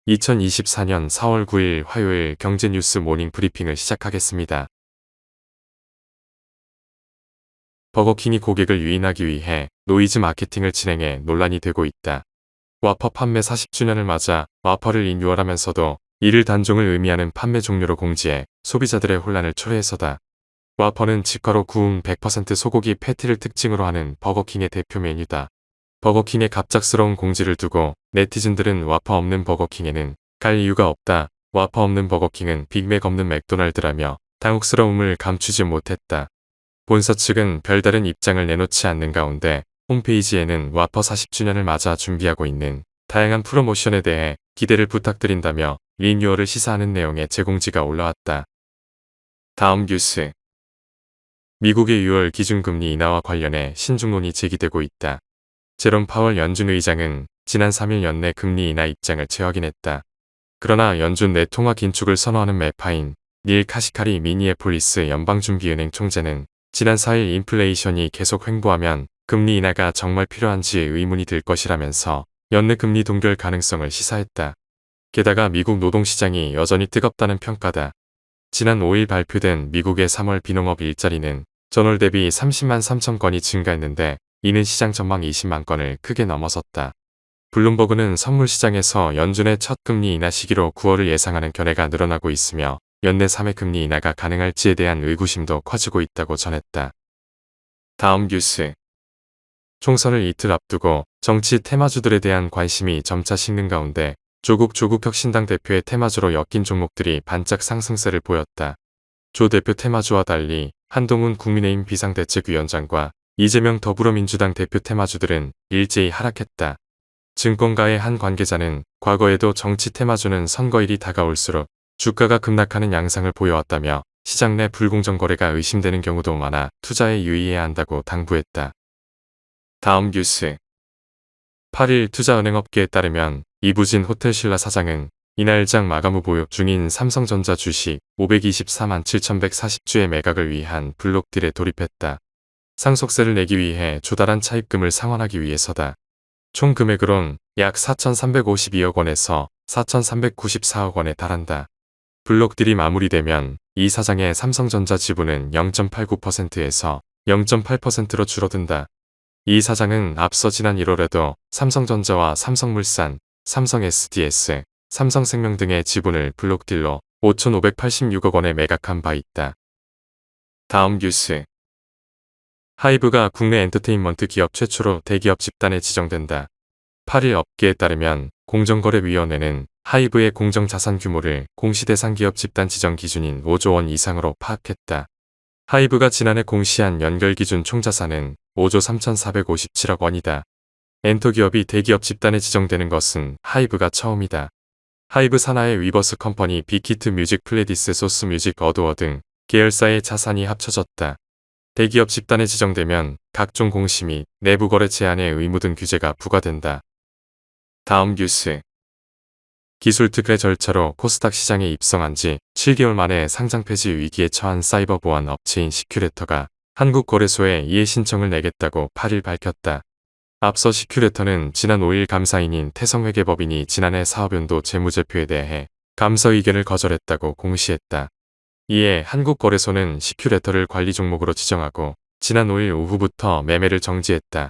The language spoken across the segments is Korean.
2024년 4월 9일 화요일 경제뉴스 모닝 브리핑을 시작하겠습니다. 버거킹이 고객을 유인하기 위해 노이즈 마케팅을 진행해 논란이 되고 있다. 와퍼 판매 40주년을 맞아 와퍼를 리뉴얼하면서도 이를 단종을 의미하는 판매 종료로 공지해 소비자들의 혼란을 초래해서다. 와퍼는 직화로 구운 100% 소고기 패티를 특징으로 하는 버거킹의 대표 메뉴다. 버거킹의 갑작스러운 공지를 두고 네티즌들은 와퍼 없는 버거킹에는 갈 이유가 없다. 와퍼 없는 버거킹은 빅맥 없는 맥도날드라며 당혹스러움을 감추지 못했다. 본사 측은 별다른 입장을 내놓지 않는 가운데 홈페이지에는 와퍼 40주년을 맞아 준비하고 있는 다양한 프로모션에 대해 기대를 부탁드린다며 리뉴얼을 시사하는 내용의 제공지가 올라왔다. 다음 뉴스. 미국의 6월 기준금리 인하와 관련해 신중론이 제기되고 있다. 제롬 파월 연준 의장은 지난 3일 연내 금리 인하 입장을 재확인했다. 그러나 연준 내 통화 긴축을 선호하는 매파인 닐 카시카리 미니애폴리스 연방준비은행 총재는 지난 4일 인플레이션이 계속 횡보하면 금리 인하가 정말 필요한지 의문이 들 것이라면서 연내 금리 동결 가능성을 시사했다. 게다가 미국 노동시장이 여전히 뜨겁다는 평가다. 지난 5일 발표된 미국의 3월 비농업 일자리는 전월 대비 30만 3천 건이 증가했는데 이는 시장 전망 20만 건을 크게 넘어섰다. 블룸버그는 선물시장에서 연준의 첫 금리 인하 시기로 9월을 예상하는 견해가 늘어나고 있으며 연내 3회 금리 인하가 가능할지에 대한 의구심도 커지고 있다고 전했다. 다음 뉴스. 총선을 이틀 앞두고 정치 테마주들에 대한 관심이 점차 식는 가운데 조국 혁신당 대표의 테마주로 엮인 종목들이 반짝 상승세를 보였다. 조 대표 테마주와 달리 한동훈 국민의힘 비상대책위원장과 이재명 더불어민주당 대표 테마주들은 일제히 하락했다. 증권가의 한 관계자는 과거에도 정치 테마주는 선거일이 다가올수록 주가가 급락하는 양상을 보여왔다며 시장 내 불공정 거래가 의심되는 경우도 많아 투자에 유의해야 한다고 당부했다. 다음 뉴스. 8일 투자은행업계에 따르면 이부진 호텔신라 사장은 이날 장 마감 후 보유 중인 삼성전자 주식 524만 7,140주의 매각을 위한 블록딜에 돌입했다. 상속세를 내기 위해 조달한 차입금을 상환하기 위해서다. 총 금액으론 약 4,352억 원에서 4,394억 원에 달한다. 블록딜이 마무리되면 이 사장의 삼성전자 지분은 0.89%에서 0.8%로 줄어든다. 이 사장은 앞서 지난 1월에도 삼성전자와 삼성물산, 삼성 SDS, 삼성생명 등의 지분을 블록딜로 5,586억 원에 매각한 바 있다. 다음 뉴스. 하이브가 국내 엔터테인먼트 기업 최초로 대기업 집단에 지정된다. 8일 업계에 따르면 공정거래위원회는 하이브의 공정자산 규모를 공시대상 기업 집단 지정 기준인 5조 원 이상으로 파악했다. 하이브가 지난해 공시한 연결기준 총자산은 5조 3,457억 원이다. 엔터기업이 대기업 집단에 지정되는 것은 하이브가 처음이다. 하이브 산하의 위버스 컴퍼니, 빅히트 뮤직, 플레디스, 소스 뮤직, 어도어 등 계열사의 자산이 합쳐졌다. 대기업 집단에 지정되면 각종 공시 및 내부 거래 제한의 의무 등 규제가 부과된다. 다음 뉴스. 기술 특혜 절차로 코스닥 시장에 입성한 지 7개월 만에 상장 폐지 위기에 처한 사이버 보안 업체인 시큐레터가 한국거래소에 이해 신청을 내겠다고 8일 밝혔다. 앞서 시큐레터는 지난 5일 감사인인 태성회계법인이 지난해 사업연도 재무제표에 대해 감사 의견을 거절했다고 공시했다. 이에 한국거래소는 시큐레터를 관리 종목으로 지정하고 지난 5일 오후부터 매매를 정지했다.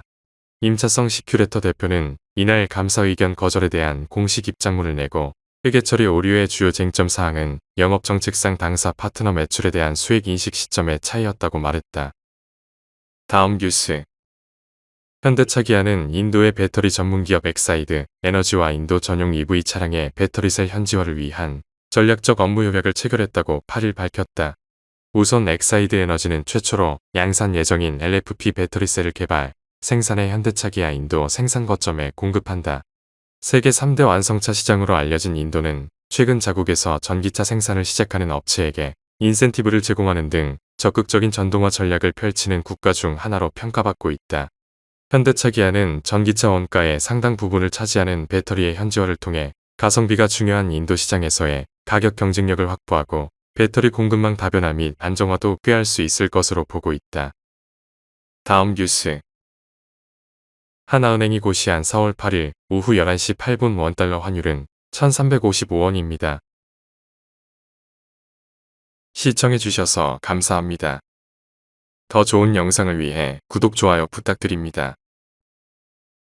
임차성 시큐레터 대표는 이날 감사 의견 거절에 대한 공식 입장문을 내고 회계 처리 오류의 주요 쟁점 사항은 영업 정책상 당사 파트너 매출에 대한 수익 인식 시점의 차이였다고 말했다. 다음 뉴스. 현대차 기아는 인도의 배터리 전문기업 엑사이드 에너지와 인도 전용 EV 차량의 배터리셀 현지화를 위한 전략적 업무 협약을 체결했다고 8일 밝혔다. 우선 엑사이드 에너지는 최초로 양산 예정인 LFP 배터리셀을 개발, 생산해 현대차 기아 인도 생산 거점에 공급한다. 세계 3대 완성차 시장으로 알려진 인도는 최근 자국에서 전기차 생산을 시작하는 업체에게 인센티브를 제공하는 등 적극적인 전동화 전략을 펼치는 국가 중 하나로 평가받고 있다. 현대차 기아는 전기차 원가의 상당 부분을 차지하는 배터리의 현지화를 통해 가성비가 중요한 인도 시장에서의 가격 경쟁력을 확보하고 배터리 공급망 다변화 및 안정화도 꾀할 수 있을 것으로 보고 있다. 다음 뉴스. 하나은행이 고시한 4월 8일 오후 11시 8분 원달러 환율은 1355원입니다. 시청해주셔서 감사합니다. 더 좋은 영상을 위해 구독, 좋아요 부탁드립니다.